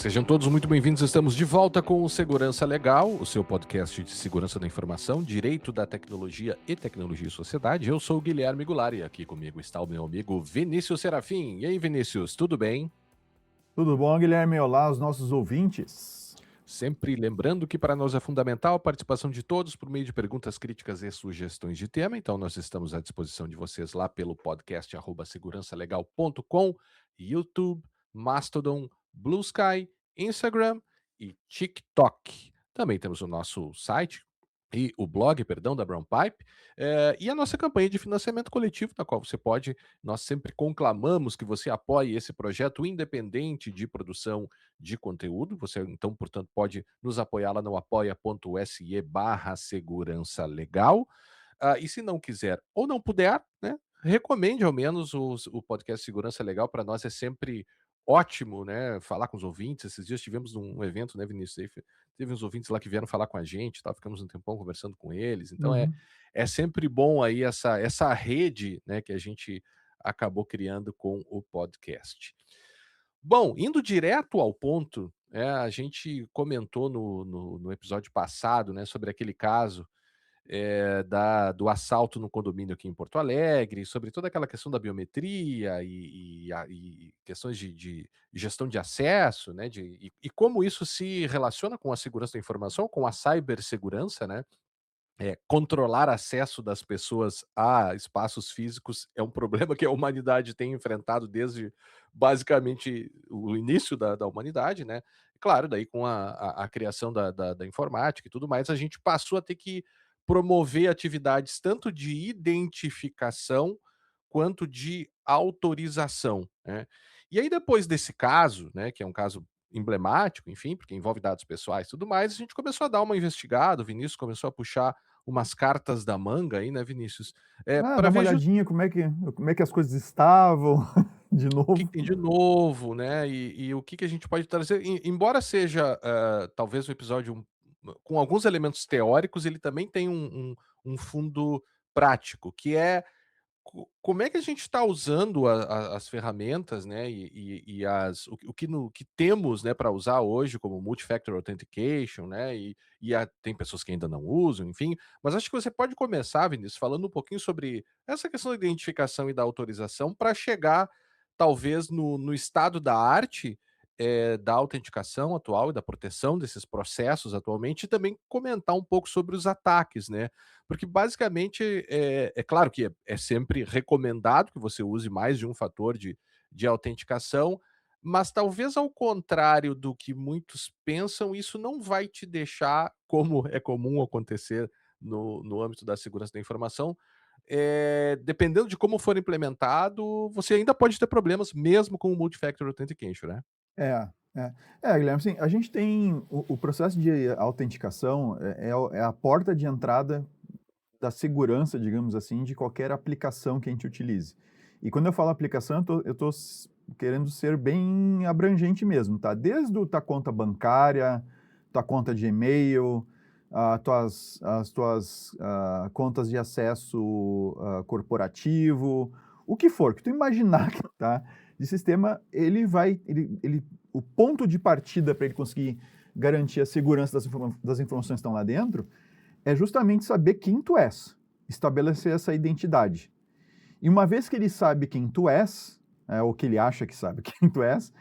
Sejam todos muito bem-vindos. Estamos de volta com o Segurança Legal, o seu podcast de segurança da informação, direito da tecnologia e tecnologia e sociedade. Eu sou o Guilherme Goulart e aqui comigo está o meu amigo Vinícius Serafim. E aí, Vinícius, tudo bem? Tudo bom, Guilherme? Olá, os nossos ouvintes. Sempre lembrando que para nós é fundamental a participação de todos por meio de perguntas, críticas e sugestões de tema. Então, nós estamos à disposição de vocês lá pelo podcast @segurançalegal.com, YouTube, Mastodon, Blue Sky, Instagram e TikTok. Também temos o nosso site e o blog, perdão, da Brown Pipe, e a nossa campanha de financiamento coletivo, na qual você pode, nós sempre conclamamos que você apoie esse projeto independente de produção de conteúdo. Você, então, portanto, pode nos apoiar lá no apoia.se/segurança legal. E se não quiser ou não puder, né, recomende ao menos o podcast Segurança Legal. Para nós é sempre ótimo, né, falar com os ouvintes. Esses dias tivemos um evento, né, Vinícius? Aí teve uns ouvintes lá que vieram falar com a gente, tá? Ficamos um tempão conversando com eles. Então é, Uhum. é sempre bom aí essa rede, né, que a gente acabou criando com o podcast. Bom, indo direto ao ponto, a gente comentou no episódio passado, né, sobre aquele caso do assalto no condomínio aqui em Porto Alegre, sobre toda aquela questão da biometria e questões de gestão de acesso, né, e como isso se relaciona com a segurança da informação, com a cibersegurança, né? Controlar acesso das pessoas a espaços físicos é um problema que a humanidade tem enfrentado desde basicamente o início da humanidade, né? Claro, daí com a criação da informática e tudo mais, a gente passou a ter que promover atividades tanto de identificação quanto de autorização, né? E aí, depois desse caso, né, que é um caso emblemático, enfim, porque envolve dados pessoais e tudo mais, a gente começou a dar uma investigada, o Vinícius começou a puxar umas cartas da manga aí, né, Vinícius? Dá Para uma ver olhadinha como é que as coisas estavam de o que novo. que tem de novo, né, e o que que a gente pode trazer. Embora seja, talvez um episódio com alguns elementos teóricos, ele também tem um fundo prático, que é como é que a gente está usando as ferramentas, né, o que temos, né, para usar hoje como multifactor authentication, né, tem pessoas que ainda não usam, enfim, mas acho que você pode começar, Vinícius, falando um pouquinho sobre essa questão da identificação e da autorização para chegar, talvez, no estado da arte, da autenticação atual e da proteção desses processos atualmente, e também comentar um pouco sobre os ataques, né? Porque basicamente é claro que é sempre recomendado que você use mais de um fator de autenticação, mas talvez ao contrário do que muitos pensam, isso não vai te deixar, como é comum acontecer no âmbito da segurança da informação, dependendo de como for implementado, você ainda pode ter problemas mesmo com o multifactor authentication, né? É, Guilherme, assim, a gente tem o processo de autenticação é a porta de entrada da segurança, digamos assim, de qualquer aplicação que a gente utilize. E quando eu falo aplicação, eu tô querendo ser bem abrangente mesmo, tá? Desde tua conta bancária, tua conta de e-mail, as tuas contas de acesso corporativo, o que for, que tu imaginar, tá? De sistema, o ponto de partida para ele conseguir garantir a segurança das informações que estão lá dentro é justamente saber quem tu és, estabelecer essa identidade. E uma vez que ele sabe quem tu és, ou que ele acha que sabe quem tu és,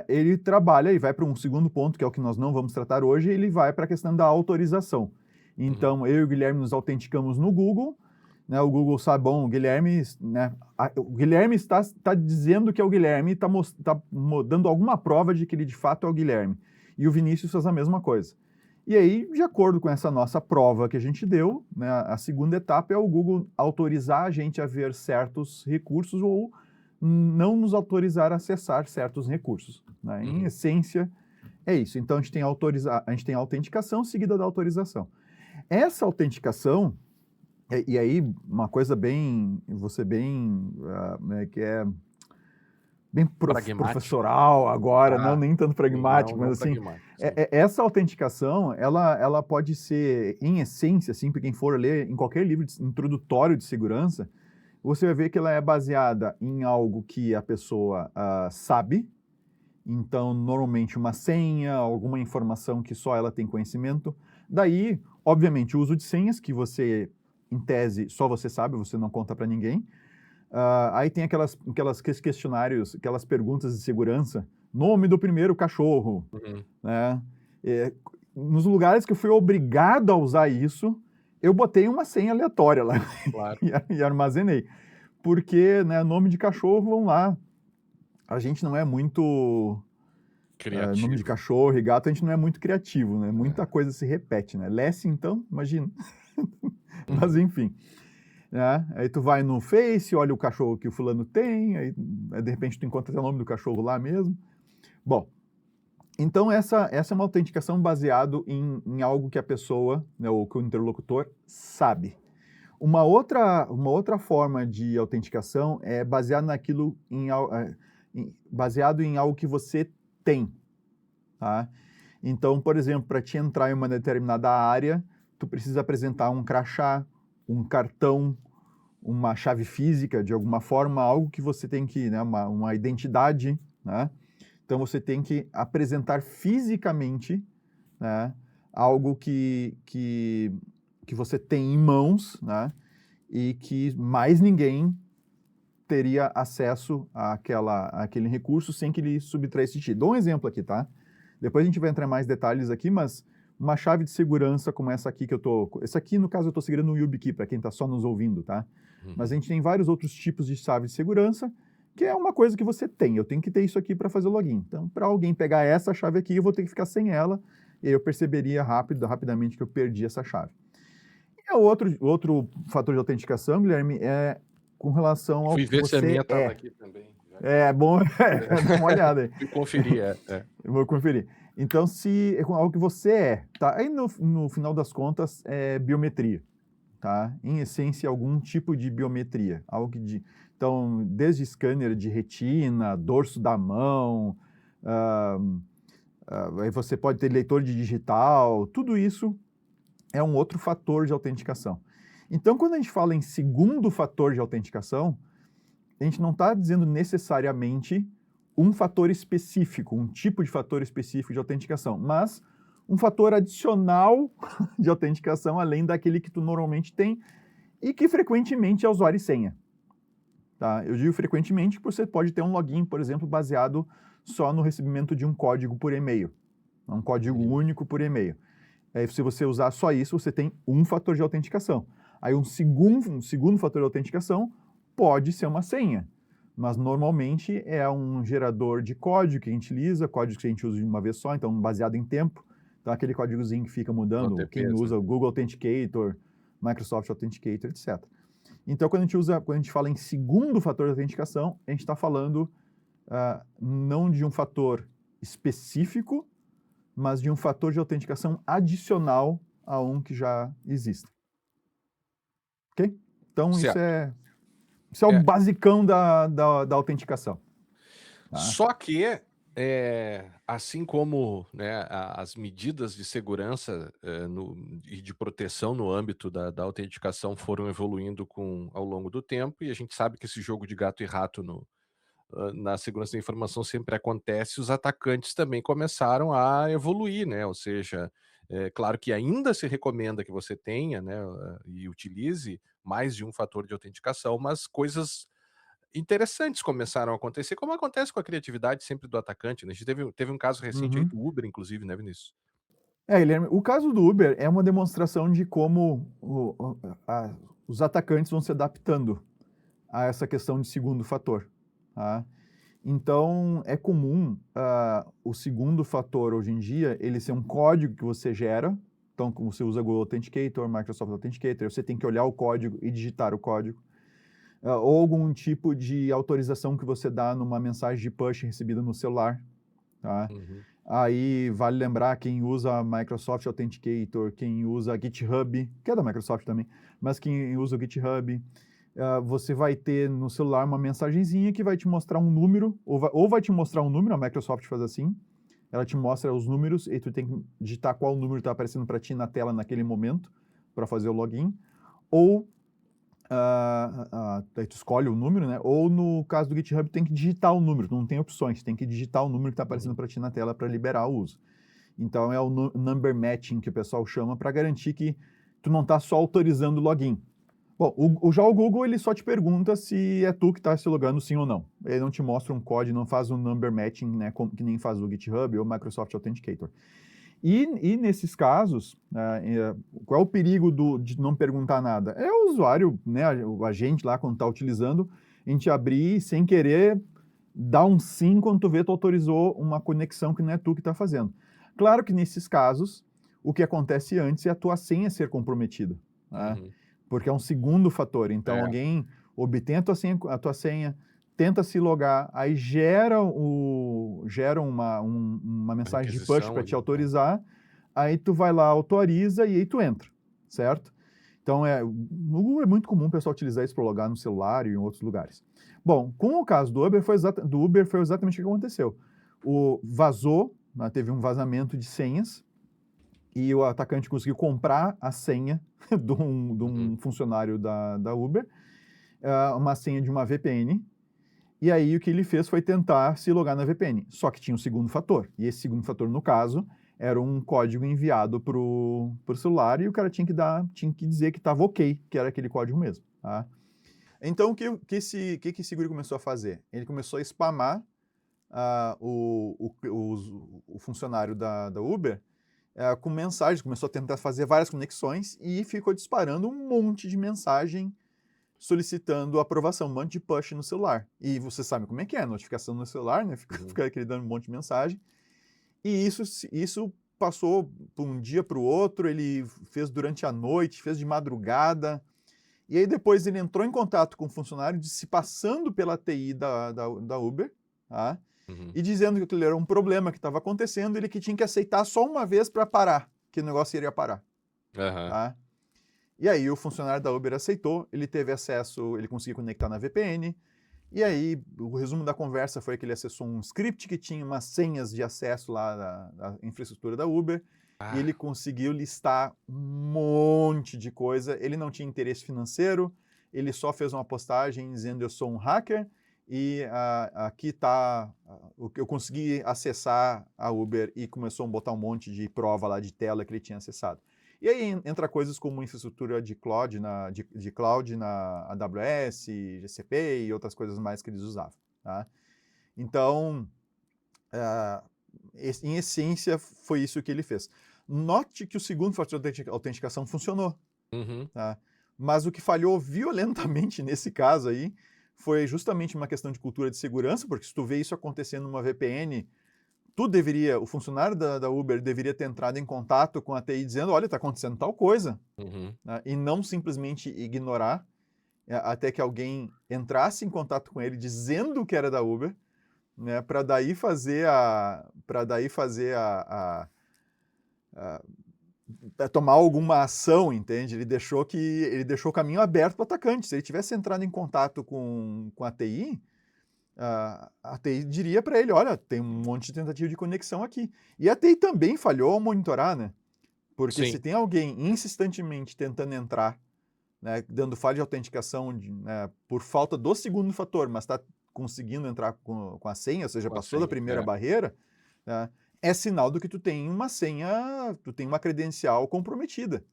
ele trabalha e vai para um segundo ponto, que é o que nós não vamos tratar hoje, ele vai para a questão da autorização. Uhum. Então, eu e o Guilherme nos autenticamos no Google, né, o Google sabe, bom, o Guilherme, né, o Guilherme está dizendo que é o Guilherme, está dando alguma prova de que ele de fato é o Guilherme. E o Vinícius faz a mesma coisa. E aí, de acordo com essa nossa prova que a gente deu, né, a segunda etapa é o Google autorizar a gente a ver certos recursos ou não nos autorizar a acessar certos recursos, né? Em Uhum. essência, é isso. Então, a gente tem a autenticação seguida da autorização. Essa autenticação, e aí uma coisa bem, você bem, né, que é bem Pragmático. professoral agora, não Ah, nem tanto sim, não, pragmático, mas não assim, pragmático, sim. essa autenticação, ela pode ser, em essência, assim, para quem for ler em qualquer livro introdutório de segurança, você vai ver que ela é baseada em algo que a pessoa sabe Então, normalmente uma senha, alguma informação que só ela tem conhecimento. Daí, obviamente, o uso de senhas, que você, em tese, só você sabe, você não conta para ninguém. Aí tem aquelas questionários, aquelas perguntas de segurança. Nome do primeiro cachorro, Uhum. né? Eh, Nos lugares que eu fui obrigado a usar isso, eu botei uma senha aleatória lá Claro. e armazenei. Porque, né, nome de cachorro, vamos lá, a gente não é muito nome de Criativo. cachorro e gato, a gente não é muito criativo, né, muita É. coisa se repete, né. Lassie, então, imagina. Mas Uhum. enfim, né, aí tu vai no Face, olha o cachorro que o fulano tem, aí de repente tu encontra até o nome do cachorro lá mesmo. Bom, então essa é uma autenticação baseado em algo que a pessoa, né, ou que o interlocutor sabe. Uma outra forma de autenticação é baseado naquilo baseado em algo que você tem, tá. Então, por exemplo, para te entrar em uma determinada área, tu precisa apresentar um crachá, um cartão, uma chave física de alguma forma, algo que você tem que, né, uma identidade, né. Então você tem que apresentar fisicamente, né, algo que você tem em mãos, né, e que mais ninguém teria acesso àquele recurso sem que ele subtraísse de ti. Dou um exemplo aqui, tá? Depois a gente vai entrar em mais detalhes aqui, mas uma chave de segurança como essa aqui que eu tô. Essa aqui, no caso, eu estou segurando um YubiKey, para quem está só nos ouvindo, tá? Mas a Uhum. gente tem vários outros tipos de chave de segurança, que é uma coisa que você tem. Eu tenho que ter isso aqui para fazer o login. Então, para alguém pegar essa chave aqui, eu vou ter que ficar sem ela, e aí eu perceberia rapidamente que eu perdi essa chave. E o outro fator de autenticação, Guilherme, é com relação ao Fui que ver se a você minha estava é. aqui também, já que É bom dá uma olhada aí. fui conferir, é. Eu vou conferir. Então, se é com algo que você é, tá? Aí no final das contas é biometria, tá? Em essência, algum tipo de biometria, algo que então, desde scanner de retina, dorso da mão, hã, aí você pode ter leitor de digital, tudo isso é um outro fator de autenticação. Então, quando a gente fala em segundo fator de autenticação, a gente não está dizendo necessariamente um fator específico, um tipo de fator específico de autenticação, mas um fator adicional de autenticação além daquele que tu normalmente tem e que frequentemente é usuário e senha. Tá? Eu digo frequentemente porque você pode ter um login, por exemplo, baseado só no recebimento de um código por e-mail, um código Uhum. único por e-mail. Aí, se você usar só isso, você tem um fator de autenticação. Aí, um segundo fator de autenticação pode ser uma senha, mas normalmente é um gerador de código que a gente utiliza, código que a gente usa de uma vez só, então baseado em tempo. Então, aquele códigozinho que fica No mudando, quem OTPs, né. usa o Google Authenticator, Microsoft Authenticator, etc. Então, quando a gente fala em segundo fator de autenticação, a gente está falando não de um fator específico, mas de um fator de autenticação adicional a um que já existe. Ok? Então, isso Certo. é, isso é o É, basicão da autenticação. Tá? só que, assim como, né, as medidas de segurança, e de proteção no âmbito da autenticação foram evoluindo ao longo do tempo, e a gente sabe que esse jogo de gato e rato na segurança da informação sempre acontece, os atacantes também começaram a evoluir, né, ou seja, é claro que ainda se recomenda que você tenha, né, e utilize mais de um fator de autenticação, mas coisas interessantes começaram a acontecer, como acontece com a criatividade sempre do atacante, né, a gente teve um caso recente aí Uhum. do Uber inclusive, né, Vinícius? Guilherme, o caso do Uber é uma demonstração de como os atacantes vão se adaptando a essa questão de segundo fator. Tá? Então, é comum o segundo fator hoje em dia ele ser um código que você gera. Então, como você usa Google Authenticator, Microsoft Authenticator, você tem que olhar o código e digitar o código. Ou algum tipo de autorização que você dá numa mensagem de push recebida no celular. Tá? Uhum. Aí vale lembrar quem usa Microsoft Authenticator, quem usa GitHub, que é da Microsoft também, mas quem usa o GitHub, você vai ter no celular uma mensagenzinha que vai te mostrar um número, ou vai te mostrar um número, a Microsoft faz assim, ela te mostra os números e tu tem que digitar qual número está aparecendo para ti na tela naquele momento para fazer o login, ou Daí tu escolhe o número, né, ou no caso do GitHub tem que digitar o número, não tem opções, tem que digitar o número que está aparecendo Uhum. para ti na tela para liberar o uso. Então é o number matching que o pessoal chama para garantir que tu não está só autorizando o login. Bom, já o Google ele só te pergunta se é tu que está se logando sim ou não. Ele não te mostra um código, não faz um number matching, né, que nem faz o GitHub ou o Microsoft Authenticator. E nesses casos, qual é o perigo de não perguntar nada? É o usuário, né, o agente lá quando está utilizando, a gente abrir sem querer, dar um sim quando tu vê tu autorizou uma conexão que não é tu que está fazendo. Claro que nesses casos, o que acontece antes é a tua senha ser comprometida, né? Uhum. Porque é um segundo fator. Então É, alguém obtém a tua senha, tenta se logar, aí gera uma a mensagem de push requisição para te ali, né. autorizar, aí tu vai lá, autoriza e aí tu entra, certo? Então no Google é muito comum o pessoal utilizar isso para logar no celular e em outros lugares. Bom, com o caso do Uber foi exatamente o que aconteceu. Vazou, né, teve um vazamento de senhas, e o atacante conseguiu comprar a senha de Uhum. um funcionário da Uber, uma senha de uma VPN, e aí o que ele fez foi tentar se logar na VPN. Só que tinha um segundo fator, e esse segundo fator, no caso, era um código enviado para o celular, e o cara tinha que dizer que estava ok, que era aquele código mesmo. Tá? Então, que esse guri começou a fazer? Ele começou a spamar o funcionário da Uber com mensagens, começou a tentar fazer várias conexões e ficou disparando um monte de mensagem solicitando aprovação, um monte de push no celular. E você sabe como é que é, notificação no celular, né? Uhum. Fica aquele dando um monte de mensagem. E isso passou por um dia para o outro, ele fez durante a noite, fez de madrugada. E aí depois ele entrou em contato com o funcionário, se passando pela TI da Uber, tá? Uhum. E dizendo que aquilo era um problema que estava acontecendo, ele que tinha que aceitar só uma vez para parar, que o negócio iria parar, Aham. tá? E aí o funcionário da Uber aceitou, ele teve acesso, ele conseguiu conectar na VPN, e aí o resumo da conversa foi que ele acessou um script que tinha umas senhas de acesso lá da infraestrutura da Uber, e Ah, ele conseguiu listar um monte de coisa. Ele não tinha interesse financeiro, ele só fez uma postagem dizendo eu sou um hacker e aqui está o que eu consegui acessar a Uber e começou a botar um monte de prova lá de tela que ele tinha acessado. E aí entra coisas como infraestrutura de cloud na AWS, GCP e outras coisas mais que eles usavam. Tá? Então, ah, em essência, foi isso que ele fez. Note que o segundo fator de autenticação funcionou, uhum. tá? Mas o que falhou violentamente nesse caso aí foi justamente uma questão de cultura de segurança, porque se tu vê isso acontecendo numa VPN, o funcionário da Uber deveria ter entrado em contato com a TI dizendo, olha, está acontecendo tal coisa, Uhum. né? E não simplesmente ignorar até que alguém entrasse em contato com ele dizendo que era da Uber, né, para daí fazer tomar alguma ação, entende? Ele deixou o caminho aberto para o atacante. Se ele tivesse entrado em contato com a TI, a TI diria para ele, olha, tem um monte de tentativa de conexão aqui. E a TI também falhou ao monitorar, né? Porque se Sim. tem alguém insistentemente tentando entrar, né, dando falha de autenticação né, por falta do segundo fator, mas está conseguindo entrar com a senha, ou seja, Com a passou da senha, primeira é. barreira, né, é sinal do que tu tem uma senha, tu tem uma credencial comprometida.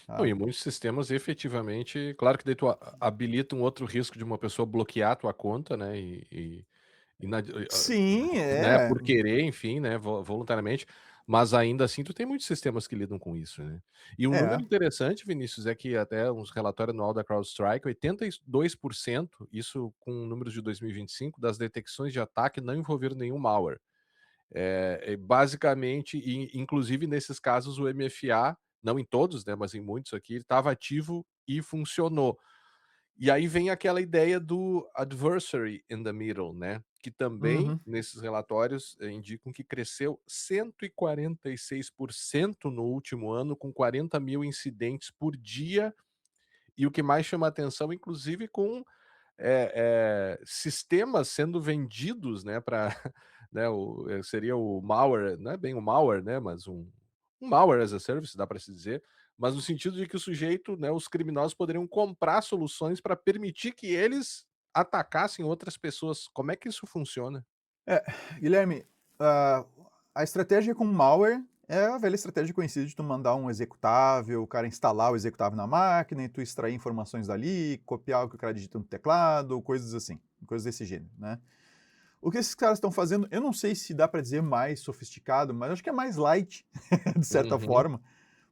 Não, Tá? e muitos sistemas efetivamente claro que daí tu habilita um outro risco de uma pessoa bloquear a tua conta, né, Sim, né, é. por querer, enfim, né, voluntariamente, mas ainda assim tu tem muitos sistemas que lidam com isso, né. E um número É. interessante, Vinícius, é que até uns relatório anual da CrowdStrike, 82%, isso com números de 2025, das detecções de ataque não envolveram nenhum malware. Basicamente, inclusive nesses casos o MFA, não em todos, né, mas em muitos aqui, estava ativo e funcionou. E aí vem aquela ideia do adversary in the middle, né, que também Uhum. nesses relatórios, indicam que cresceu 146% no último ano, com 40.000 incidentes por dia, e o que mais chama atenção, inclusive com sistemas sendo vendidos, né, para né, seria o malware, não é bem o malware, né, mas um malware as a service, dá para se dizer, mas no sentido de que o sujeito, né, os criminosos poderiam comprar soluções para permitir que eles atacassem outras pessoas. Como é que isso funciona? É, Guilherme, ah, a estratégia com malware é a velha estratégia conhecida de tu mandar um executável, o cara instalar o executável na máquina e tu extrair informações dali, copiar o que o cara digita no teclado, coisas assim, coisas desse gênero, né? O que esses caras estão fazendo, eu não sei se dá para dizer mais sofisticado, mas acho que é mais light, de certa Uhum, forma,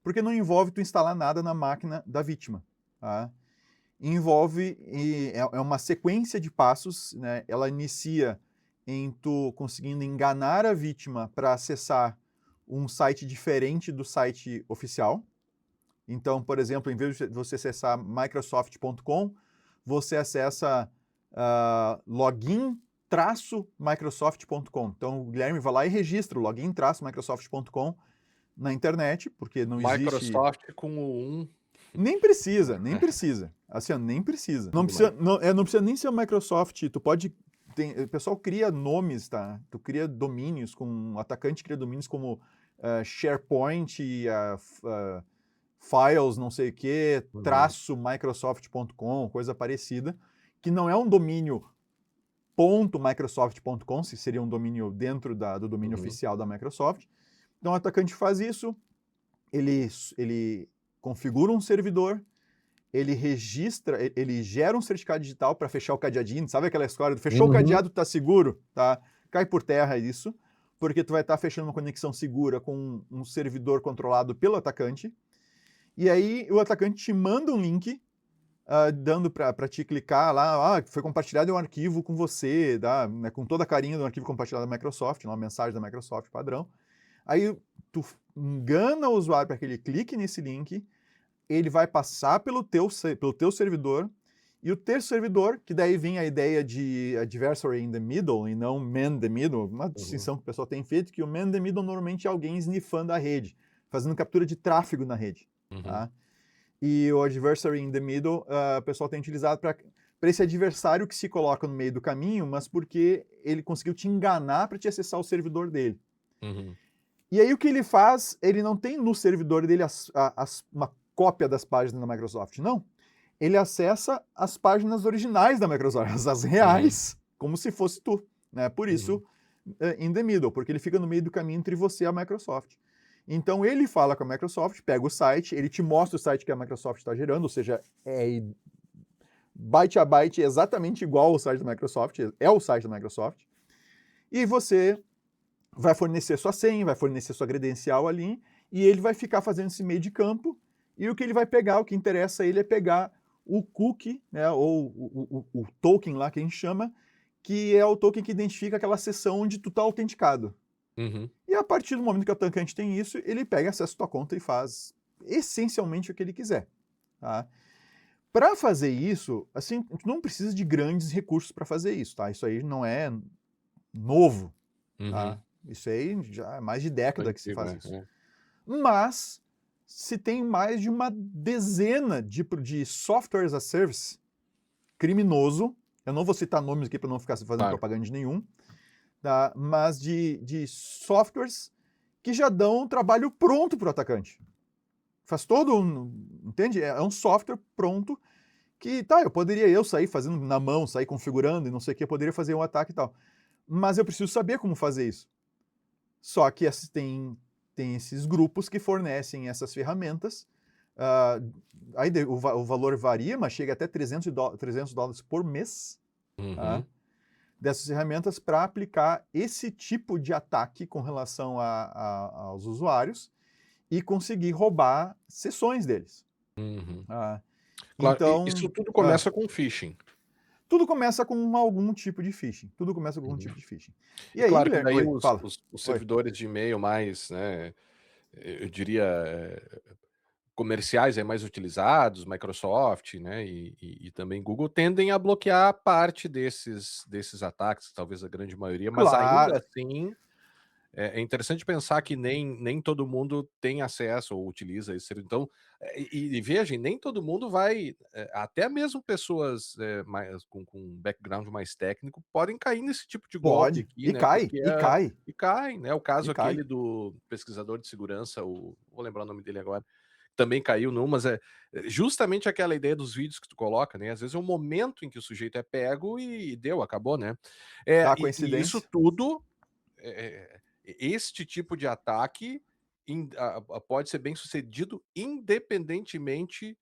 porque não envolve tu instalar nada na máquina da vítima, tá? Envolve é uma sequência de passos, né? Ela inicia em tu conseguindo enganar a vítima para acessar um site diferente do site oficial. Então, por exemplo, em vez de você acessar microsoft.com, você acessa login-microsoft.com. Então, o Guilherme vai lá e registra o login-microsoft.com na internet, porque não existe. Microsoft com o 1, Nem precisa, nem precisa. Assim, ó, nem precisa. Não tudo mais. precisa, não precisa nem ser o Microsoft. Tu pode. O pessoal cria nomes, tá? Tu cria domínios com. O atacante cria domínios como SharePoint, Files, não sei o quê, Uhum, traço Microsoft.com, coisa parecida, que não é um domínio ponto .microsoft.com, se seria um domínio dentro do domínio uhum, oficial da Microsoft. Então o atacante faz isso, ele configura um servidor, ele registra, ele gera um certificado digital para fechar o cadeadinho, sabe aquela história do fechou o uhum, cadeado, tá seguro, tá? Cai por terra isso, porque tu vai estar fechando uma conexão segura com um servidor controlado pelo atacante, e aí o atacante te manda um link dando para te clicar lá, foi compartilhado um arquivo com você, né, com toda a carinha do arquivo compartilhado da Microsoft, uma mensagem da Microsoft padrão. Aí tu engana o usuário para que ele clique nesse link, ele vai passar pelo teu servidor, e o teu servidor, que daí vem a ideia de adversary in the middle e não man the middle, uma uhum, distinção que o pessoal tem feito, que o man the middle normalmente é alguém sniffando a rede, fazendo captura de tráfego na rede. uhum, Tá? E o adversary in the middle, o pessoal tem utilizado para esse adversário que se coloca no meio do caminho, mas porque ele conseguiu te enganar para te acessar o servidor dele. uhum, E aí o que ele faz, ele não tem no servidor dele uma cópia das páginas da Microsoft, não. Ele acessa as páginas originais da Microsoft, as uhum, reais, como se fosse tu. Né? Por uhum, isso, in the middle, porque ele fica no meio do caminho entre você e a Microsoft. Então ele fala com a Microsoft, pega o site, ele te mostra o site que a Microsoft está gerando, ou seja, é byte a byte exatamente igual ao site da Microsoft, é o site da Microsoft, e você vai fornecer sua senha, vai fornecer sua credencial ali, e ele vai ficar fazendo esse meio de campo, e o que ele vai pegar, o que interessa a ele é pegar o cookie, né, ou o token lá que a gente chama, que é o token que identifica aquela seção onde tu está autenticado. uhum, E a partir do momento que o atacante tem isso, ele pega acesso à tua conta e faz essencialmente o que ele quiser. Tá? Para fazer isso, assim, tu não precisa de grandes recursos para fazer isso, tá? Isso aí não é novo, tá? uhum. Isso aí já é mais de década que se Antigo, faz é, isso. é. Mas se tem mais de uma dezena de software as a service criminoso, eu não vou citar nomes aqui para não ficar fazendo Claro. propaganda de nenhum, tá? Mas de softwares que já dão um trabalho pronto para o atacante. Faz todo um, entende? É um software pronto que, tá, eu poderia sair fazendo na mão, sair configurando e não sei o que, eu poderia fazer um ataque e tal. Mas eu preciso saber como fazer isso. Só que tem esses grupos que fornecem essas ferramentas. ah, aí o valor varia, mas chega até $300 por mês, tá? Uhum, Dessas ferramentas para aplicar esse tipo de ataque com relação aos usuários e conseguir roubar sessões deles. uhum. Ah, Claro, e isso então, tudo começa com phishing. tudo começa com algum tipo de phishing. Tudo começa com algum Uhum. tipo de phishing. E E aí, claro que Guilherme? daí Oi, os fala. os os Oi. servidores de e-mail mais, né, eu diria, comerciais aí mais utilizados, Microsoft, né, e também Google, tendem a bloquear parte desses ataques, talvez a grande maioria, mas ainda Claro, assim, é interessante pensar que nem todo mundo tem acesso ou utiliza esse servidor. Então, e veja, nem todo mundo vai, até mesmo pessoas, mais com background mais técnico, podem cair nesse tipo de golpe pode. aqui, E né, cai, porque e cai, e caem, né. O e caso cai. aquele do pesquisador de segurança, vou lembrar o nome dele agora, também caiu numas, justamente aquela ideia dos vídeos que tu coloca, né, às vezes é o momento em que o sujeito é pego e deu, acabou, né. A E isso coincidência. tudo, este tipo de ataque pode ser bem sucedido independentemente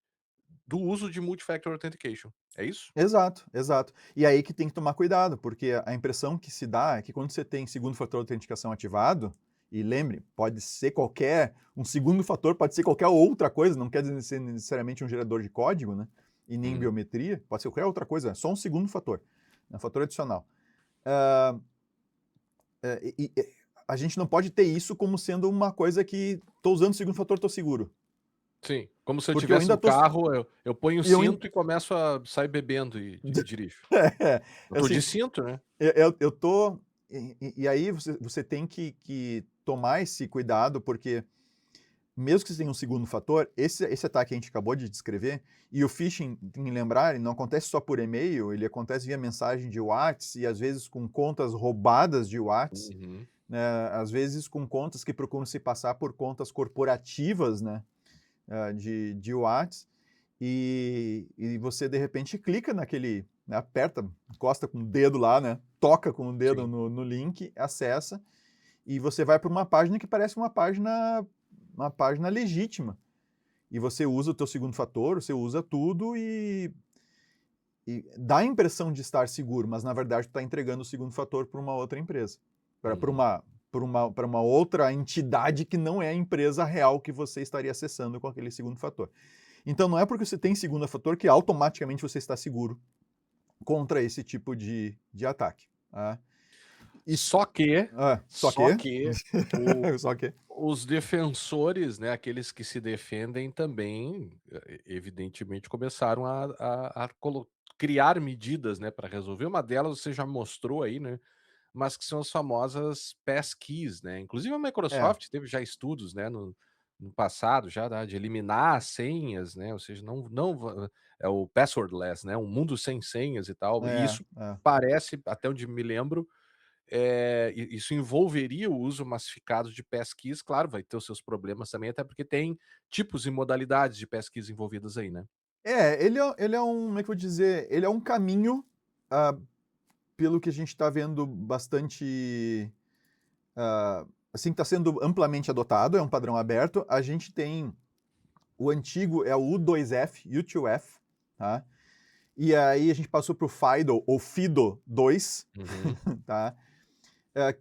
do uso de multi-factor authentication, é isso? Exato, exato. E aí que tem que tomar cuidado, porque a impressão que se dá é que quando você tem segundo fator de autenticação ativado, e lembre, pode ser qualquer um segundo fator pode ser qualquer outra coisa, não quer dizer ser necessariamente um gerador de código, né, e nem Uhum. biometria, pode ser qualquer outra coisa, é só um segundo fator, é um fator adicional. Hã, a gente não pode ter isso como sendo uma coisa que estou usando o segundo fator, estou seguro, Sim, como se eu porque eu tivesse ainda no estou carro, eu ponho o eu ain cinto e começo a sair bebendo e dirijo. é, Eu tô de assim, cinto, né. eu tô e aí você tem que tomar esse cuidado, porque mesmo que você tenha um segundo fator, esse ataque que a gente acabou de descrever, e o phishing, tem que lembrar, ele não acontece só por e-mail, ele acontece via mensagem de Whats e às vezes com contas roubadas de Whats, Uhum. né, às vezes com contas que procuram se passar por contas corporativas, né, de Whats, e você de repente clica naquele, né, aperta, encosta com o dedo lá, né, toca com o dedo Sim. no link, acessa, e você vai para uma página que parece uma página legítima. E você usa o teu segundo fator, você usa tudo e dá a impressão de estar seguro, mas na verdade tu está entregando o segundo fator para uma outra empresa, para Uhum. uma outra entidade que não é a empresa real que você estaria acessando com aquele segundo fator. Então não é porque você tem segundo fator que automaticamente você está seguro contra esse tipo de ataque, tá. Isso Só que só só que que o só que os defensores, né, aqueles que se defendem também, evidentemente começaram a criar medidas, né, para resolver. Uma delas você já mostrou aí, né, mas que são as famosas passkeys, né. Inclusive a é, Microsoft teve já estudos, né, no passado já, de eliminar as senhas, né, ou seja, não va é o passwordless, né, um mundo sem senhas e tal, e é, isso é. parece, até onde me lembro, isso envolveria o uso massificado de passkeys. Claro, vai ter os seus problemas também, até porque tem tipos e modalidades de passkeys envolvidas aí, né. Ele é um, como é que eu vou dizer, ele é um caminho, ah, pelo que a gente está vendo bastante, assim, está sendo amplamente adotado, é um padrão aberto. A gente tem o antigo, é o U2F, U2F, tá? E aí a gente passou para o FIDO ou FIDO 2, Uhum. tá?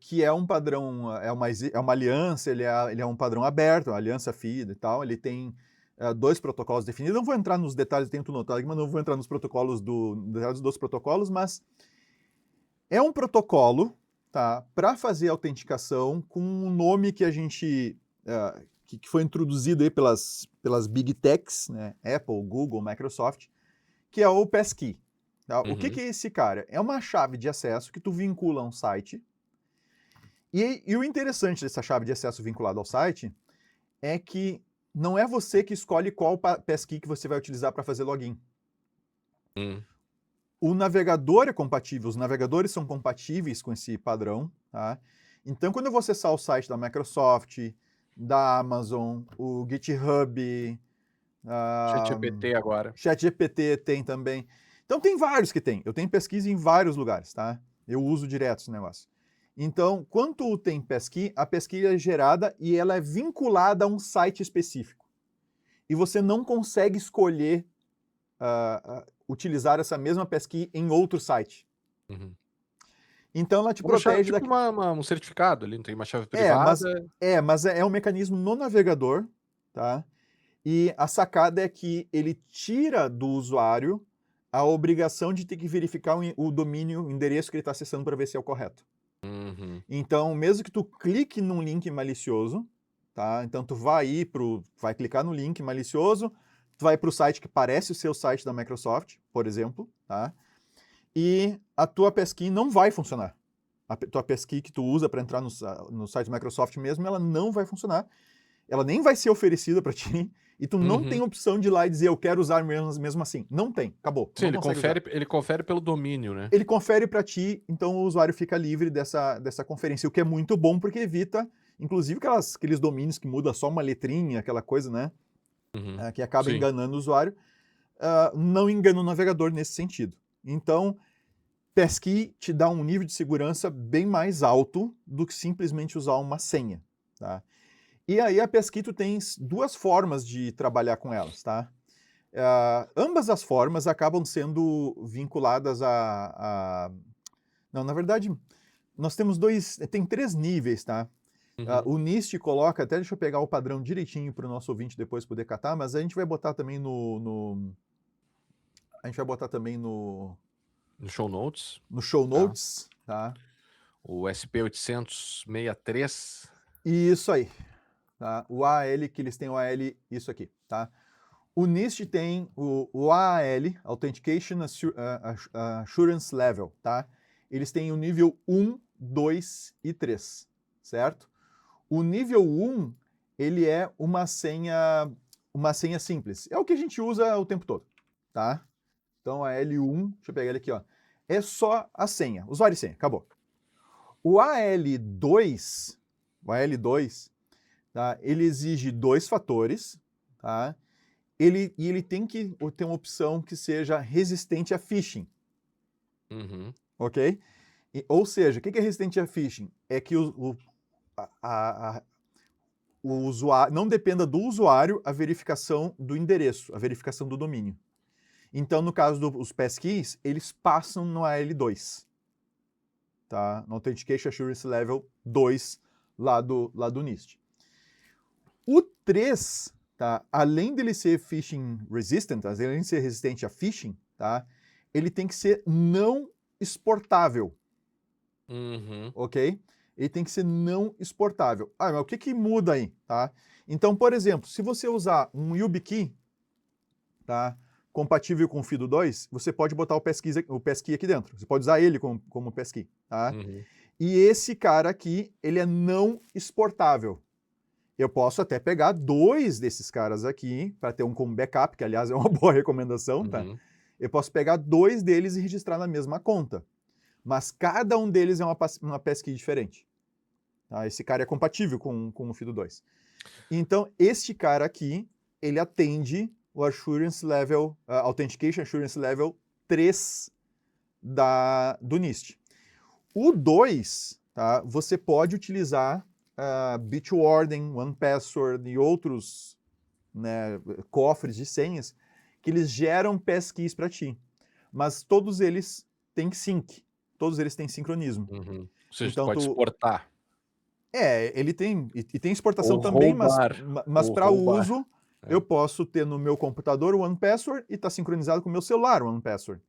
Que é um padrão, é uma aliança, ele é um padrão aberto, a aliança FIDO e tal. Ele tem dois protocolos definidos. Não vou entrar nos detalhes, tenho tudo notado aqui, mas não vou entrar nos protocolos detalhes dos protocolos, mas é um protocolo, tá, para fazer autenticação com um nome que a gente, que foi introduzido aí pelas Big Techs, né, Apple, Google, Microsoft, que é o Passkey. Tá? O que Uhum. é esse cara? É uma chave de acesso que tu vincula a um site. E o interessante dessa chave de acesso vinculada ao site é que não é você que escolhe qual passkey que você vai utilizar para fazer login. Hum. O navegador é compatível, os navegadores são compatíveis com esse padrão, tá? Então, quando eu vou acessar o site da Microsoft, da Amazon, o GitHub, ah, ChatGPT agora. ChatGPT tem também. Então, tem vários que tem. Eu tenho pesquisa em vários lugares, tá? Eu uso direto esse negócio. Então, quando tu tem pesquisa, a pesquisa é gerada e ela é vinculada a um site específico. E você não consegue escolher utilizar essa mesma pesquisa em outro site. Uhum. Então ela te Uma chave protege tipo um certificado ali, não tem uma chave é, mas privada. é um mecanismo no navegador, tá? E a sacada é que ele tira do usuário a obrigação de ter que verificar o domínio, o endereço que ele está acessando para ver se é o correto. Uhum. Então, mesmo que tu clique num link malicioso, tá? Então tu vai clicar no link malicioso, tu vai para o site que parece o seu site da Microsoft, por exemplo, tá? E a tua pesquisa não vai funcionar. A tua pesquisa que tu usa para entrar no site da Microsoft mesmo, ela não vai funcionar. Ela nem vai ser oferecida para ti. E tu não tem Uhum. opção de ir lá e dizer eu quero usar mesmo assim. Não tem, acabou. Tu Sim, não consegue usar. ele confere pelo domínio, né. Ele confere para ti, então o usuário fica livre dessa conferência, o que é muito bom porque evita, inclusive aqueles domínios que muda só uma letrinha, aquela coisa, né? Uhum. que acaba Sim. enganando o usuário, não engana o navegador nesse sentido. Então, Passkey te dá um nível de segurança bem mais alto do que simplesmente usar uma senha, tá? E aí a Passkey tu tens duas formas de trabalhar com elas, tá? Ambas as formas acabam sendo vinculadas não, na verdade, nós temos tem 3 níveis, tá? Uhum. O NIST coloca, até deixa eu pegar o padrão direitinho para o nosso ouvinte depois poder catar, mas a gente vai botar também a gente vai botar também No show notes, no show tá? notes, tá? O SP863. Isso aí, tá? O AAL, que eles têm o AAL, isso aqui, tá? O NIST tem o AAL, Authentication Assurance Level, tá? Eles têm o nível 1, 2 e 3, certo? O nível 1, ele é uma senha simples. É o que a gente usa o tempo todo, tá? Então a L1, deixa eu pegar ele aqui, ó. É só a senha, usuário e senha, acabou. O AL2, tá? Ele exige 2 fatores, tá? Ele tem que ter uma opção que seja resistente a phishing, Uhum. ok? Ou seja, o que é resistente a phishing? É que o usuário não dependa do usuário a verificação do endereço, a verificação do domínio. Então, no caso dos passkeys, eles passam no AL2, tá? No Authentication Assurance Level 2 lá do NIST. O 3, tá? Além dele ser phishing resistant, além de ser resistente a phishing, tá? Ele tem que ser não exportável, Uhum. ok? Ele tem que ser não exportável. Mas o que muda aí, tá? Então, por exemplo, se você usar um YubiKey, tá? Compatível com o FIDO2, você pode botar o passkey aqui dentro. Você pode usar ele como passkey, tá? Uhum. E esse cara aqui, ele é não exportável. Eu posso até pegar 2 desses caras aqui, para ter um como backup, que aliás é uma boa recomendação, tá? Uhum. Eu posso pegar 2 deles e registrar na mesma conta. Mas cada um deles é uma passkey diferente. Tá? Esse cara é compatível com o FIDO2. Então, este cara aqui, ele atende o Assurance Level, Authentication Assurance Level 3 do NIST. O 2, tá, você pode utilizar Bitwarden, OnePassword e outros, né, cofres de senhas que eles geram passkeys para ti. Mas todos eles têm sync, todos eles têm sincronismo. Uhum. Ou seja, tu Então pode exportar ele tem, e tem exportação ou também, roubar, mas ou para roubar. uso, É. eu posso ter no meu computador o OnePassword e tá sincronizado com o meu celular o OnePassword.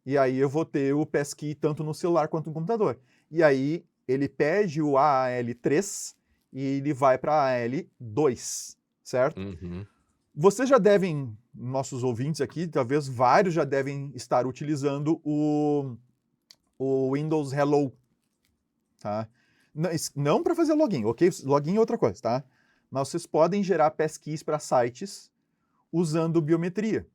E aí eu vou ter o passkey tanto no celular quanto no computador. E aí ele pede o AAL3 e ele vai para AAL2, certo? Uhum. Vocês já devem, nossos ouvintes aqui, talvez vários já devem estar utilizando o Windows Hello, tá? Não para fazer login, ok? Login é outra coisa, tá? Mas vocês podem gerar passkeys para sites usando biometria.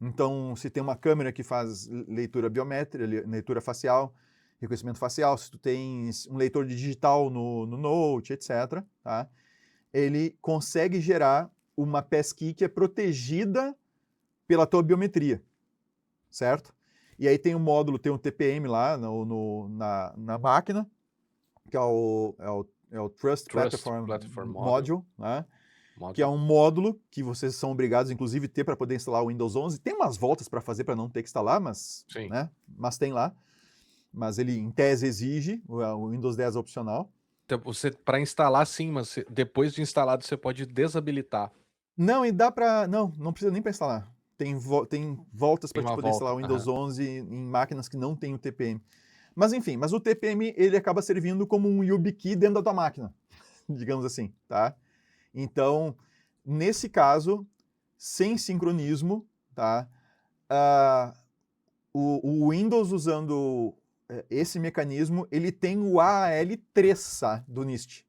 Então, se tem uma câmera que faz leitura biométrica, leitura facial, reconhecimento facial, se tu tens um leitor de digital no Note, etc., tá? Ele consegue gerar uma passkey que é protegida pela tua biometria, certo? E aí tem um módulo, tem um TPM lá na máquina, que é o Trust Trust Platform Platform Model. Module, né? Que é Module. um módulo que vocês são obrigados, inclusive, ter para poder instalar o Windows 11. Tem umas voltas para fazer para não ter que instalar, mas, Sim. né? Mas tem lá. Mas ele, em tese, exige, o Windows 10 é opcional. Então, você para instalar sim, mas depois de instalado você pode desabilitar. Não, e dá para... Não precisa nem para instalar. Tem voltas Tem para te uma poder instalar volta. o Windows Aham. 11 em máquinas que não tem o TPM. Mas enfim, o TPM ele acaba servindo como um YubiKey dentro da tua máquina, digamos assim, tá? Então, nesse caso, sem sincronismo, tá? Ah, o Windows usando esse mecanismo, ele tem o AAL3, tá? Do NIST,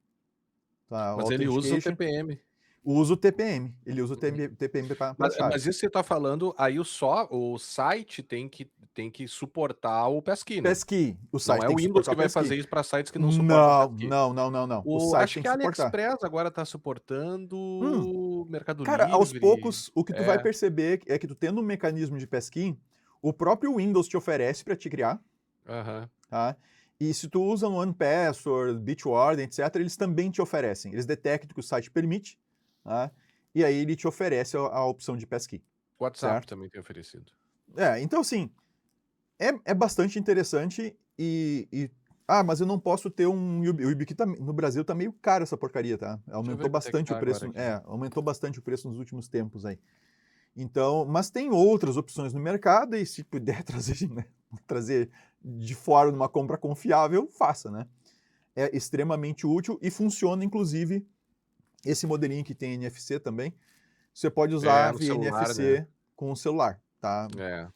tá? O Mas ele usa o Authentication. TPM. Usa o TPM, ele usa o Uhum. TPM para a Mas chave. isso você tá falando aí o site tem que suportar o Passkey, né? Passkey, o Não site é tem o que Windows suportar que o vai Passkey. fazer isso para sites que não suportam Não, Passkey. não, não, não, não, o O site acho tem que que a suportar. AliExpress agora tá Hum, suportando, Mercado cara, aos Livre. poucos, o que tu vai É, perceber é que tu tendo um mecanismo de Passkey, o próprio Windows te oferece para te criar, aham. tá? E se tu usa um OnePassword, Bitwarden, etc., eles também te oferecem. Eles detectam que o site permite, tá? E aí ele te oferece a opção de Passkey, O WhatsApp certo? também tem oferecido. Então assim, é bastante interessante mas eu não posso ter um Yubi. O YubiKey no Brasil tá meio caro essa porcaria, tá? Deixa eu ver quanto é que tá agora aqui. Aumentou bastante o preço nos últimos tempos aí. Então, mas tem outras opções no mercado e se puder trazer, né, trazer de fora numa compra confiável, faça, né? É extremamente útil e funciona inclusive esse modelinho que tem NFC também, você pode É, usar no via celular, né? NFC com o celular, tá? É.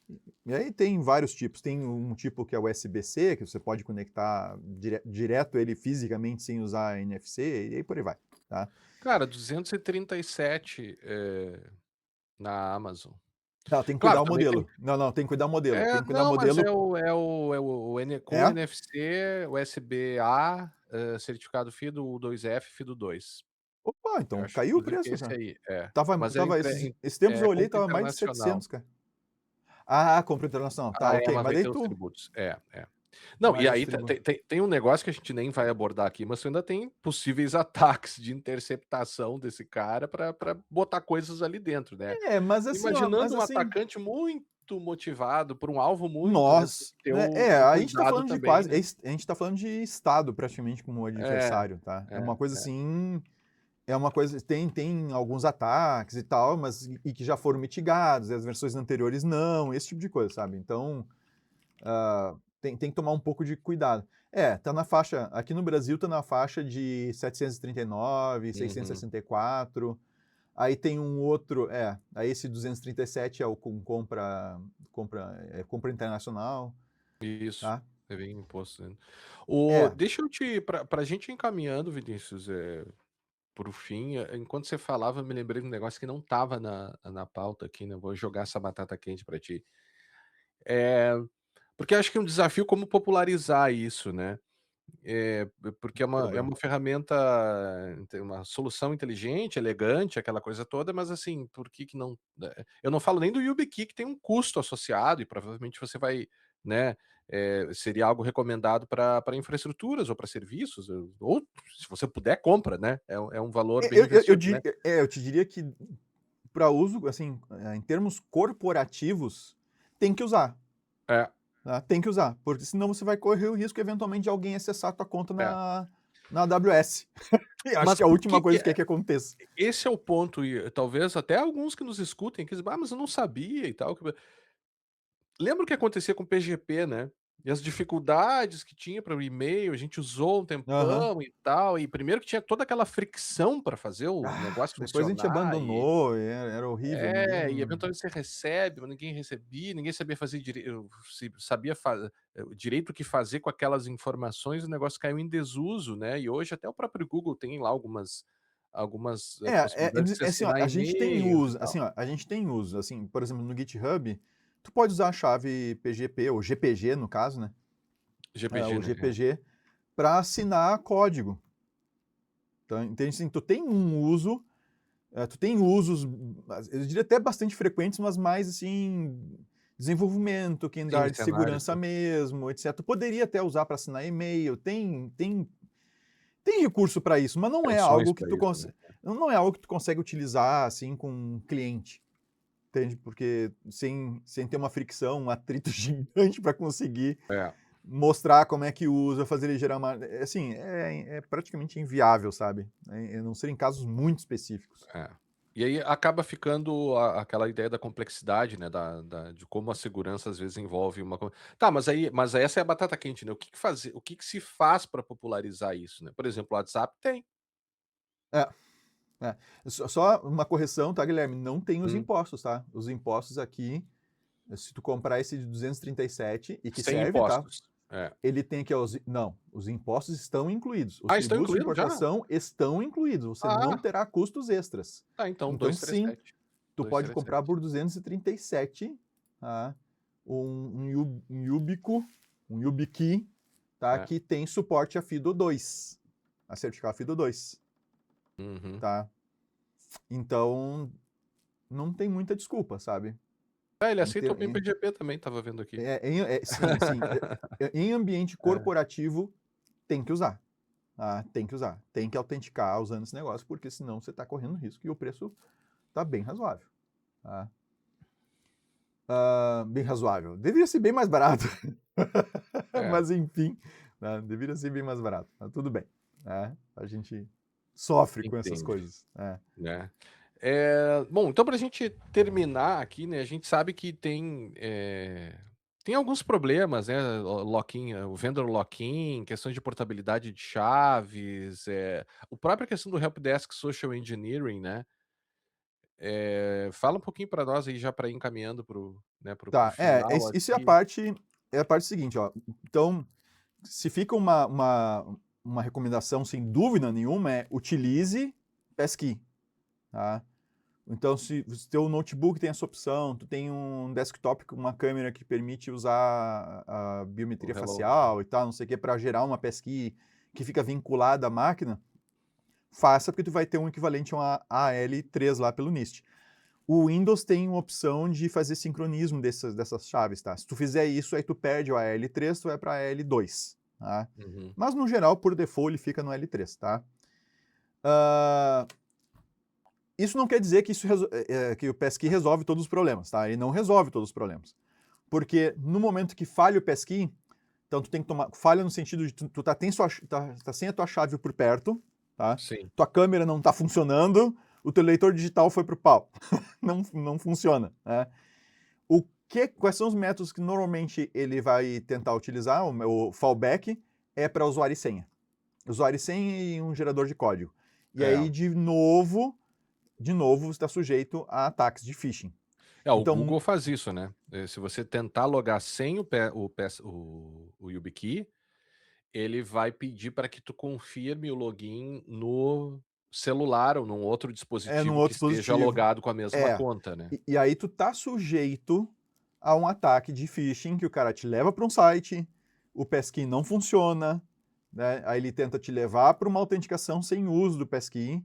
E aí tem vários tipos. Tem um tipo que é USB-C, que você pode conectar direto ele fisicamente sem usar NFC, e aí por aí vai, tá? Cara, 237, na Amazon. Não, tem que cuidar Claro, o também tem modelo. Não, não, tem que cuidar o modelo. Tem que cuidar o não, mas modelo. é o com É? NFC, USB-A, certificado FIDO U2F, FIDO 2. Opa, Eu então acho caiu o inclusive que é preço, esse cara. aí, é. Mas Tava esses tempos eu olhei, compra tava mais de internacional. 700, cara. Ah, compra internacional. Tá, ok. Mas Mas vai daí ter os tu. tributos. É. Não, e Mas aí distribui. tem um negócio que a gente nem vai abordar aqui, mas você ainda tem possíveis ataques de interceptação desse cara para botar coisas ali dentro, né. Mas assim, ó, Imaginando mas um assim. atacante muito motivado por um alvo muito deve Nós, ter né, o a gente tá cuidado falando de também, quase, né. a gente tá falando de estado praticamente como É, adversário, tá? É uma coisa é. assim, é uma coisa, tem alguns ataques e tal, mas que já foram mitigados, e as versões anteriores não, esse tipo de coisa, sabe? Então, tem que tomar um pouco de cuidado. Tá na faixa, aqui no Brasil tá na faixa de 739, Uhum. 664. Aí tem um outro, aí esse 237 é o com compra internacional, Isso, tá? você vem imposto, né. É, Deixa eu te pra gente ir encaminhando, Vinícius, para o fim, enquanto você falava, eu me lembrei de um negócio que não estava na pauta aqui, né, vou jogar essa batata quente para ti. Eh, Porque eu acho que é um desafio como popularizar isso, né. Porque é não tem problema. uma ferramenta, tem uma solução inteligente, elegante, aquela coisa toda, mas assim, por que que não, eu não falo nem do YubiKey, que tem um custo associado e provavelmente você vai, né, seria algo recomendado para infraestruturas ou para serviços, ou se você puder, compra, né, é um valor bem investido, né. Eu te diria que para uso, assim, em termos corporativos, tem que usar, É, tá? Tem que usar, porque senão você vai correr o risco eventualmente de alguém acessar a tua conta é. na AWS. E acho Mas que é a por última que que coisa que quer que aconteça. esse é o ponto e talvez até alguns que nos escutem que dizem: "Ah, mas eu não sabia e tal". Lembra o que acontecia com o PGP, né, e as dificuldades que tinha para o e-mail, a gente usou um Aham. tempão e tal, e primeiro que tinha toda aquela fricção para fazer o negócio Depois a gente funcionar abandonou, e era horrível, e ninguém. eventualmente você recebe, mas ninguém recebia, ninguém sabia fazer sabia direito o que fazer com aquelas informações, o negócio caiu em desuso, né, e hoje até o próprio Google tem lá algumas, possibilidades de você Assim, ó, assinar a gente tem e-mails e uso, tal. assim, ó, a gente tem uso, assim, por exemplo, no GitHub, tu pode usar a chave PGP ou GPG no caso, né, GPG, o né, é. GPG, para assinar código. Então, entende, assim, tu tem um uso, tu tem usos, eu diria até bastante frequentes, mas mais, assim, desenvolvimento, que em Sim, área de cenários, segurança né. mesmo, etc. Tu poderia até usar para assinar e-mail, tem recurso para isso, mas Extensões para isso, né. não é algo que tu consegue utilizar, assim, com um cliente, entende? Porque sem ter uma fricção, um atrito gigante para conseguir É. mostrar como é que usa, fazer ele gerar uma, assim, é praticamente inviável, sabe? A não ser em casos muito específicos. É. E aí acaba ficando aquela ideia da complexidade, né, de como a segurança às vezes envolve uma co tá, mas aí essa é a batata quente, né, o que que se faz para popularizar isso, né? Por exemplo, o WhatsApp tem. É, é. Só uma correção, tá, Guilherme? Não tem os Hum. impostos, tá? Os impostos aqui, se tu comprar esse de 237 e que Sem serve, tá? impostos. É. ele tem que não, os impostos estão incluídos, os Ah, estão tributos de incluídos já? importação estão incluídos, você não Ah, terá custos extras. tá, então Então sim, 237. tu pode comprar 237. por 237, tá, um Yubico, um YubiKey, tá, É. que tem suporte a FIDO2, a certificado FIDO2, Uhum. tá. Então, não tem muita desculpa, sabe. É, ele Em aceita o ter MPGP também, estava vendo aqui. sim, sim, em ambiente É. corporativo tem que usar, tá, tem que usar, tem que autenticar usando esse negócio, porque senão você está correndo risco e o preço tá bem razoável, tá. Bem razoável, deveria ser bem mais barato, É, mas enfim, né, deveria ser bem mais barato, mas tudo bem, né, a gente sofre com essas entende, coisas, é. né. Bom, então pra gente terminar aqui, né, a gente sabe que tem alguns problemas, né, o lock-in, o vendor lock-in, questões de portabilidade de chaves, o própria questão do helpdesk social engineering, né. Fala um pouquinho pra nós aí já pra ir encaminhando para o Tá, final isso é a aqui. parte, seguinte, ó, então, se fica uma recomendação sem dúvida nenhuma é utilize Passkey, tá. Então se teu notebook tem essa opção, tu tem um desktop com uma câmera que permite usar a O biometria hello facial e tal, não sei o que, para gerar uma passkey que fica vinculada à máquina, faça, porque tu vai ter um equivalente a uma AL3 lá pelo NIST. O Windows tem uma opção de fazer sincronismo dessas chaves, tá? Se tu fizer isso, aí tu perde o AL3, tu vai para AL2, tá? uhum. Mas no geral, por default, ele fica no L3, tá? Ah, isso não quer dizer que que o Passkey resolve todos os problemas, tá? Ele não resolve todos os problemas. Porque no momento que falha o Passkey, então tu tem que tomar. Falha no sentido de tu tá sem a tua chave por perto, tá? Sim. Tua câmera não tá funcionando, o teu leitor digital foi pro pau. Não funciona, né? Quais são os métodos que normalmente ele vai tentar utilizar? O meu fallback é para usuário e senha. Usuário e senha e um gerador de código. E É. aí, de novo, você está sujeito a ataques de phishing. O Então, Google faz isso, né. Se você tentar logar sem o YubiKey, ele vai pedir para que tu confirme o login no celular ou num outro é num dispositivo que outro esteja dispositivo. logado com a mesma É. conta, né. E aí tu tá sujeito a um ataque de phishing que o cara te leva para um site, o passkey não funciona, né? Aí ele tenta te levar para uma autenticação sem uso do passkey.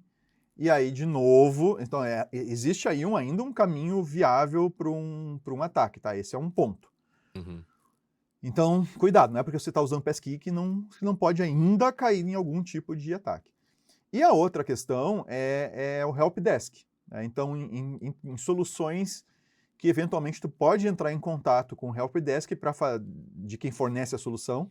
E aí, de novo, então existe aí ainda um caminho viável para um ataque, tá? Esse é um ponto. Uhum. Então, cuidado, não é porque você está usando passkey que não pode ainda cair em algum tipo de ataque. E a outra questão é o helpdesk, né? Então, em soluções que eventualmente tu pode entrar em contato com o helpdesk de quem fornece a solução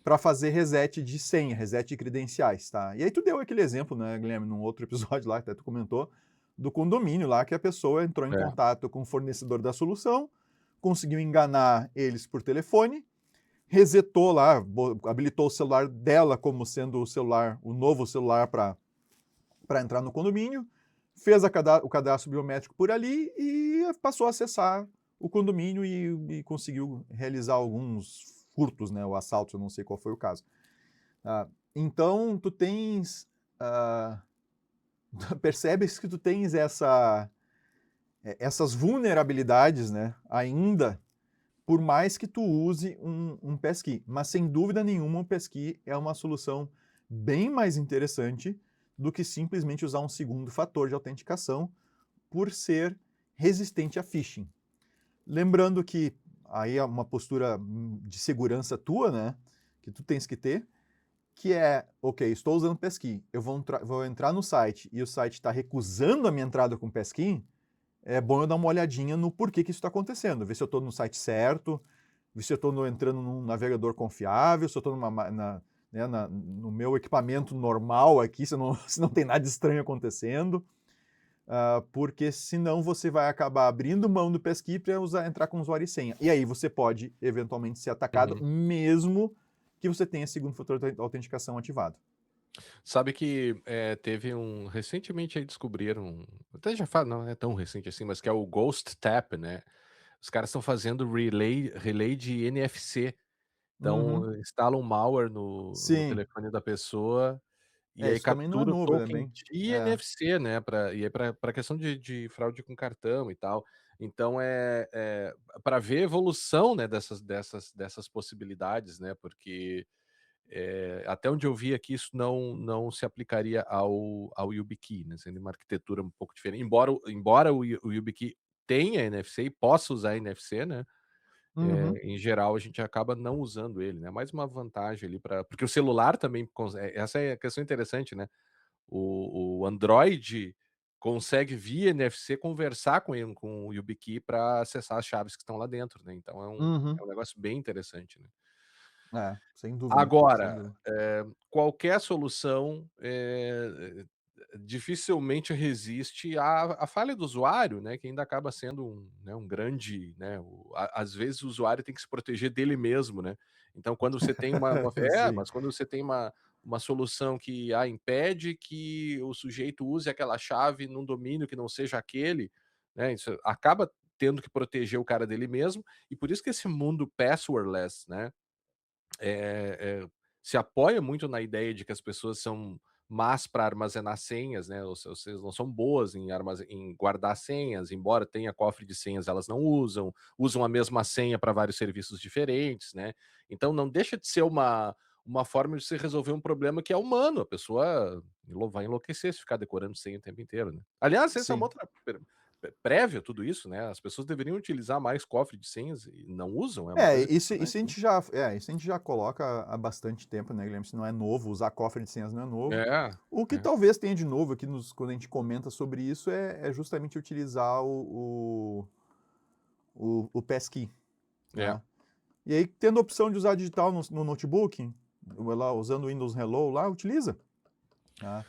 para fazer reset de senha, reset de credenciais, tá? E aí tu deu aquele exemplo, né, Guilherme, num outro episódio lá, que até tu comentou, do condomínio lá, que a pessoa entrou em É. contato com o fornecedor da solução, conseguiu enganar eles por telefone, resetou lá, habilitou o celular dela como sendo o novo celular para entrar no condomínio, fez o cadastro biométrico por ali e passou a acessar o condomínio e conseguiu realizar alguns furtos, né, ou assaltos, eu não sei qual foi o caso. Então, tu tens, ah, percebes que tu tens essas vulnerabilidades, né, ainda, por mais que tu use um passkey. Mas, sem dúvida nenhuma, o passkey é uma solução bem mais interessante do que simplesmente usar um segundo fator de autenticação, por ser resistente a phishing. Lembrando que aí é uma postura de segurança tua, né, que tu tens que ter, que é, ok, estou usando Passkey, eu vou entrar no site e o site está recusando a minha entrada com Passkey, é bom eu dar uma olhadinha no porquê que isso está acontecendo, ver se eu estou no site certo, ver se eu estou entrando num navegador confiável, se eu estou né, no meu equipamento normal aqui, se não tem nada estranho acontecendo, porque senão você vai acabar abrindo mão do Passkey para entrar com usuário e senha. E aí você pode, eventualmente, ser atacado, Uhum. mesmo que você tenha segundo fator de autenticação ativado. Sabe que, teve recentemente aí descobriram, até já faz não é tão recente assim, mas que é o Ghost Tap, né. Os caras estão fazendo relay de NFC. Uhum. Então instala um malware no Sim. telefone da pessoa, e É, aí isso também não é captura o novo, né, token bem de é. NFC, né, e aí pra questão de fraude com cartão e tal. Então pra ver a evolução, né, dessas possibilidades, né, porque, até onde eu vi aqui isso não se aplicaria ao YubiKey, né, sendo uma arquitetura um pouco diferente, embora o YubiKey tenha NFC e possa usar NFC, né, Uhum. em geral a gente acaba não usando ele, né, mais uma vantagem ali para porque o celular também essa é a questão interessante, né, o Android consegue via NFC conversar com o YubiKey para acessar as chaves que estão lá dentro, né, então é Uhum. um negócio bem interessante, né. É, sem dúvida, sem Agora, dúvida. qualquer solução, dificilmente resiste à falha do usuário, né, que ainda acaba sendo um grande, né, às vezes o usuário tem que se proteger dele mesmo, né. Então quando você tem Sim. mas quando você tem uma solução que, impede que o sujeito use aquela chave num domínio que não seja aquele, né, isso acaba tendo que proteger o cara dele mesmo, e por isso que esse mundo passwordless, né, se apoia muito na ideia de que as pessoas são más para armazenar senhas, né, ou seja, não são boas em guardar senhas, embora tenha cofre de senhas, elas não usam a mesma senha para vários serviços diferentes, né. Então não deixa de ser uma forma de você resolver um problema que é humano, a pessoa vai enlouquecer se ficar decorando senha o tempo inteiro, né. Aliás, essa é uma Sim. outra prévia a tudo isso, né, as pessoas deveriam utilizar mais cofre de senhas e não usam, é uma É, coisa isso impressionante, a né. gente já isso a gente já coloca há bastante tempo, né, Guilherme, isso não é novo, usar cofre de senhas não é novo. É, O que é. talvez tenha de novo aqui quando a gente comenta sobre isso é justamente utilizar o passkey, É. né. E aí tendo a opção de usar digital no notebook, lá usando o Windows Hello lá, utiliza, tá.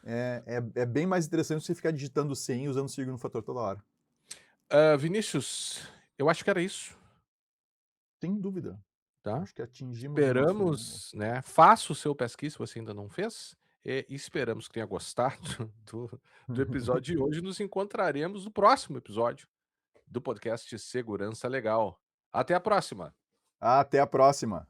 É bem mais interessante você ficar digitando senha e usando o segundo fator toda hora. Vinícius, eu acho que era isso, Sem dúvida, tá. acho que atingimos o nosso Esperamos, né, faça o seu pesquisa se você ainda não fez, e esperamos que tenha gostado do episódio de hoje. Nos encontraremos no próximo episódio do podcast Segurança Legal. Até a próxima. Até a próxima.